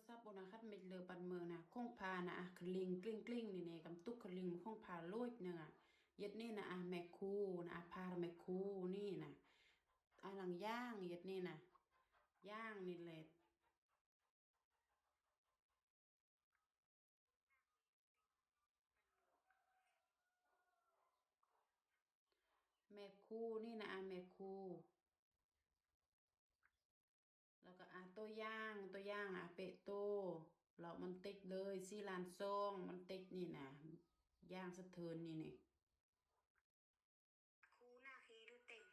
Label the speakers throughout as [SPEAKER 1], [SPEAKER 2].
[SPEAKER 1] ศัพท์บ่นะคัดเม็ดเลอปันเมืองนะคงพานะคลิงกลิ้งๆนี่ๆกำตุกคลิงคงพาโลดนึงเย็ดนี่นะแม่ครูนะพาแม่ครูนี่นะหลังย่างเย็ดนี่นะย่างนี่แหละแม่ครูนี่นะแม่ครูแล้วก็ตัวย่างเปะโตแล้วมันติดเลย4ล้านซองมันติดนี่นะย่างสะเทินนี่
[SPEAKER 2] ครูหน้าเคดูเต็ม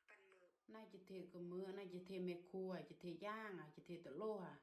[SPEAKER 2] ปันมือ
[SPEAKER 1] น่าจะเทกับมือน่าจะเทแม่ครัวจะเทย่างจะเทตะโลมา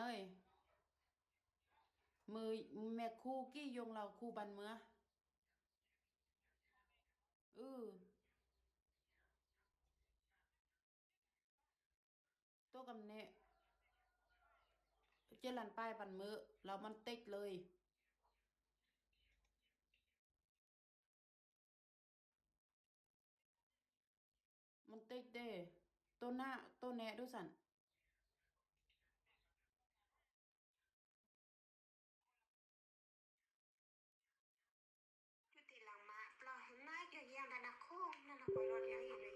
[SPEAKER 1] เอ้ยมือแม่ครูกี้ยงเราครูบันเมือตัวกำเนะเจรันป้ายปันมือแล้วมันติดเลยมันติดเด้ตัวหน้าตัวแนะดูสั่น
[SPEAKER 2] อยู่ที่หลังมาปล่อยให้ไม้เกี่ยวเยี่ยงกันนะโค้งนั่นน่ะคอยรถยังอีกเลย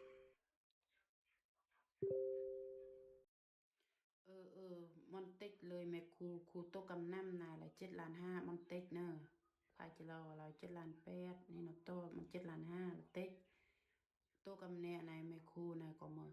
[SPEAKER 1] มันติดเลยแม่ครูตัวกำน้ำนาละ7.5 ล้านมันติดเนอะพาจะเรา7.8 ล้านนี่เนาะตัวมัน7.5 ล้านติดตัวกำแนะนายแม่ครูนายก็มือ